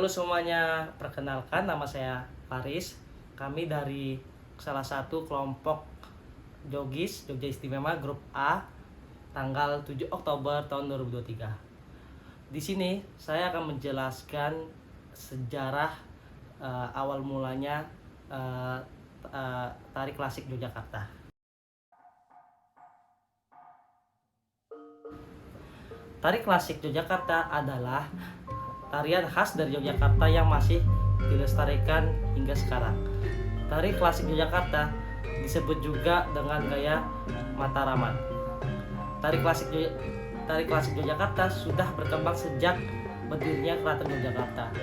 Halo semuanya, perkenalkan nama saya Faris. Kami dari salah satu kelompok Jogis, Jogja Istimewa Grup A, tanggal 7 Oktober tahun 2023. Di sini saya akan menjelaskan sejarah awal mulanya tari klasik Yogyakarta. Tari klasik Yogyakarta adalah tarian khas dari Yogyakarta yang masih dilestarikan hingga sekarang. Tari klasik Yogyakarta disebut juga dengan gaya Mataraman. Tari klasik Yogyakarta sudah berkembang sejak berdirinya Keraton Yogyakarta.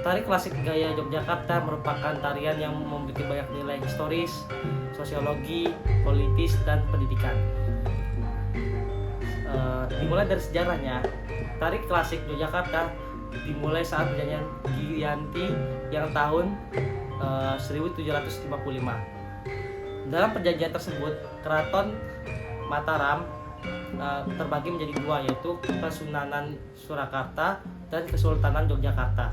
Tari klasik gaya Yogyakarta merupakan tarian yang memiliki banyak nilai historis, sosiologi, politis, dan pendidikan. Dimulai dari sejarahnya, tari klasik Yogyakarta dimulai saat perjanjian Giyanti yang tahun 1755. Dalam perjanjian tersebut, Keraton Mataram terbagi menjadi dua, yaitu Kesunanan Surakarta dan Kesultanan Yogyakarta.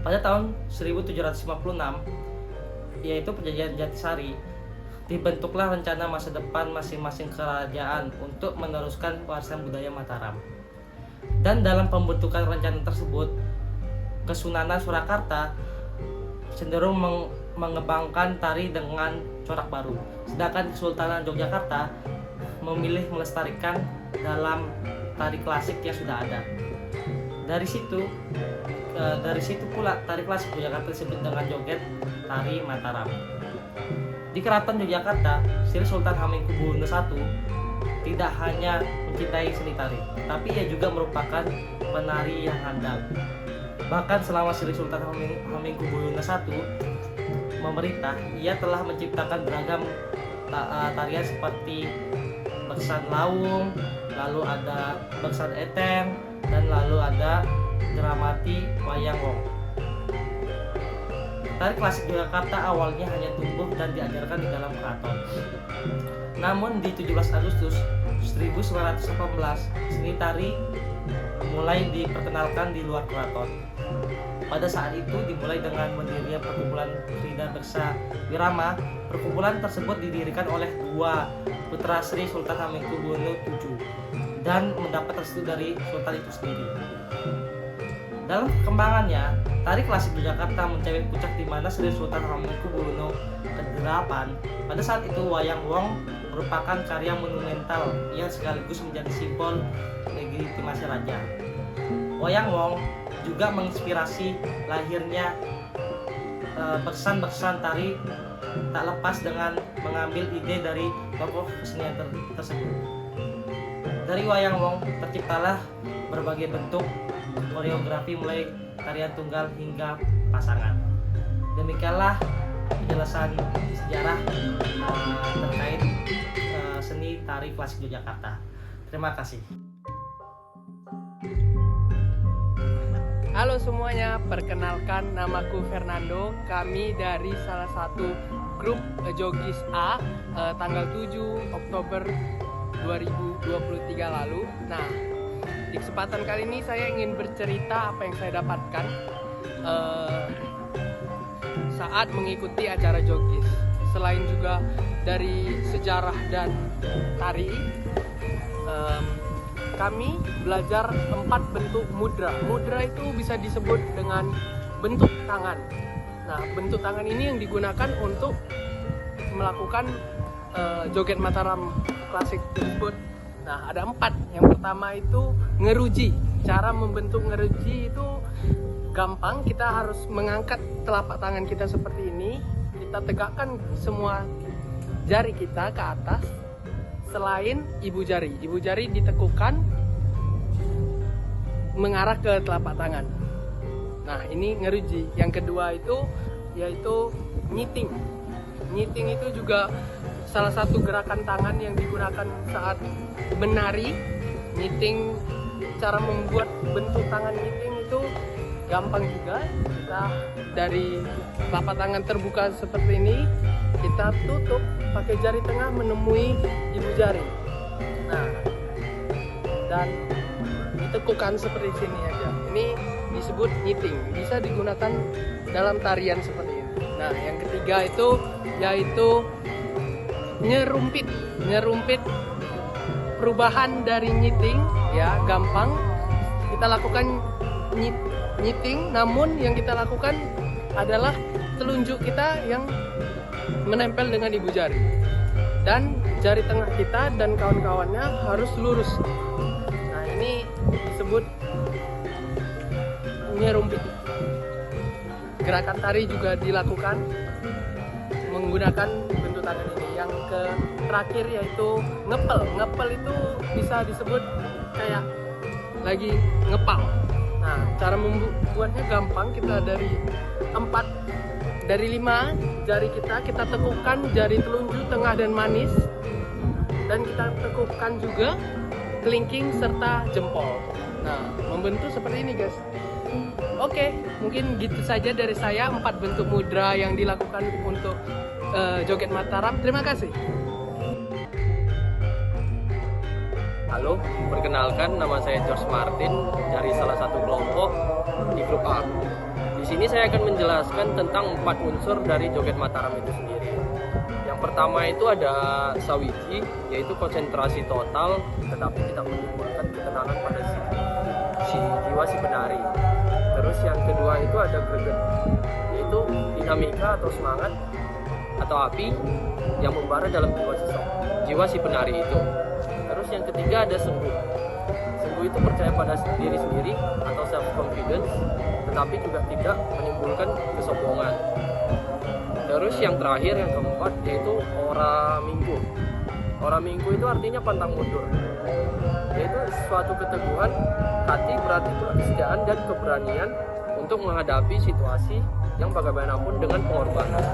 Pada tahun 1756, yaitu perjanjian Jatisari, dibentuklah rencana masa depan masing-masing kerajaan untuk meneruskan warisan budaya Mataram. Dan dalam pembentukan rencana tersebut, Kesunanan Surakarta cenderung mengembangkan tari dengan corak baru, sedangkan Kesultanan Yogyakarta memilih melestarikan dalam tari klasik yang sudah ada. Dari situ pula tari klasik Yogyakarta disebut dengan joget tari Mataram. Di Keraton Yogyakarta, Sri Sultan Hamengkubuwono I tidak hanya mencintai seni tari, tapi ia juga merupakan penari yang handal. Bahkan selama Sri Sultan Hamengkubuwono I memerintah, ia telah menciptakan beragam tarian seperti beksan lawung, lalu ada beksan eteng, dan lalu ada dramati wayang wong. Tari klasik Yogyakarta awalnya hanya tumbuh dan diajarkan di dalam keraton. Namun di 17 Agustus 1918, seni tari mulai diperkenalkan di luar keraton. Pada saat itu dimulai dengan mendirinya perkumpulan Frida Beksa Wirama. Perkumpulan tersebut didirikan oleh dua putra Sri Sultan Hamengkubuwono VII dan mendapat restu dari Sultan itu sendiri. Dalam perkembangannya, tari klasik Yogyakarta mencapai puncak di mana Sri Sultan Hamengkubuwono ke-8. Pada saat itu wayang wong merupakan karya monumental yang sekaligus menjadi simbol legitimasi raja. Wayang wong juga menginspirasi lahirnya beksan-beksan tari, tak lepas dengan mengambil ide dari tokoh kesenian tersebut. Dari wayang wong terciptalah berbagai bentuk koreografi mulai tarian tunggal hingga pasangan. Demikianlah penjelasan sejarah terkait seni tari klasik Yogyakarta. Terima kasih. Halo semuanya, perkenalkan namaku Fernando. Kami dari salah satu grup Jogis A, tanggal 7 Oktober 2023 lalu. Nah, di kesempatan kali ini saya ingin bercerita apa yang saya dapatkan saat mengikuti acara Jogis. Selain juga dari sejarah dan tari, kami belajar 4 bentuk mudra. Mudra itu bisa disebut dengan bentuk tangan. Nah, bentuk tangan ini yang digunakan untuk melakukan joget Mataram klasik tersebut. Nah, ada 4. Yang pertama itu ngeruji. Cara membentuk ngeruji itu gampang. Kita harus mengangkat telapak tangan kita seperti ini. Kita tegakkan semua jari kita ke atas selain ibu jari. Ibu jari ditekukan mengarah ke telapak tangan. Nah, ini ngeruji. Yang kedua itu yaitu nyiting. Nyiting itu juga salah satu gerakan tangan yang digunakan saat menari. Nyiting, cara membuat bentuk tangan nyiting itu gampang juga. Kita dari telapak tangan terbuka seperti ini, kita tutup pakai jari tengah menemui ibu jari. Nah, dan ditekukan seperti sini aja. Ini disebut nyiting, bisa digunakan dalam tarian seperti ini. Nah, yang ketiga itu yaitu nyerumpit. Nyerumpit perubahan dari nyiting, ya gampang. Kita lakukan nyiting, namun yang kita lakukan adalah telunjuk kita yang menempel dengan ibu jari. Dan jari tengah kita dan kawan-kawannya harus lurus. Nah, ini disebut nyerumpit. Gerakan tari juga dilakukan menggunakan bentuk tangan ini. Yang terakhir yaitu ngepel. Ngepel itu bisa disebut kayak lagi ngepal. Nah, cara membuatnya gampang. Kita dari 5 jari kita tekukkan jari telunjuk, tengah dan manis, dan kita tekukkan juga kelingking serta jempol. Nah, membentuk seperti ini guys. Oke, mungkin gitu saja dari saya, 4 bentuk mudra yang dilakukan untuk joget Mataram. Terima kasih. Halo, perkenalkan nama saya George Martin dari salah satu kelompok di grup A. Di sini saya akan menjelaskan tentang 4 unsur dari joget Mataram itu sendiri. Yang pertama itu ada sawiji, yaitu konsentrasi total, tetapi kita menimbulkan ketenangan pada si jiwa si penari. Terus yang kedua itu ada greget, yaitu dinamika atau semangat atau api yang membara dalam jiwa si penari itu. Terus yang ketiga ada sembuh. Sembuh itu percaya pada diri sendiri atau self confidence, tetapi juga tidak menimbulkan kesombongan. Terus yang terakhir, yang keempat, yaitu ora minggu. Ora minggu itu artinya pantang mundur, yaitu suatu keteguhan hati, berarti itu kesetiaan dan keberanian untuk menghadapi situasi yang bagaimanapun dengan pengorbanan.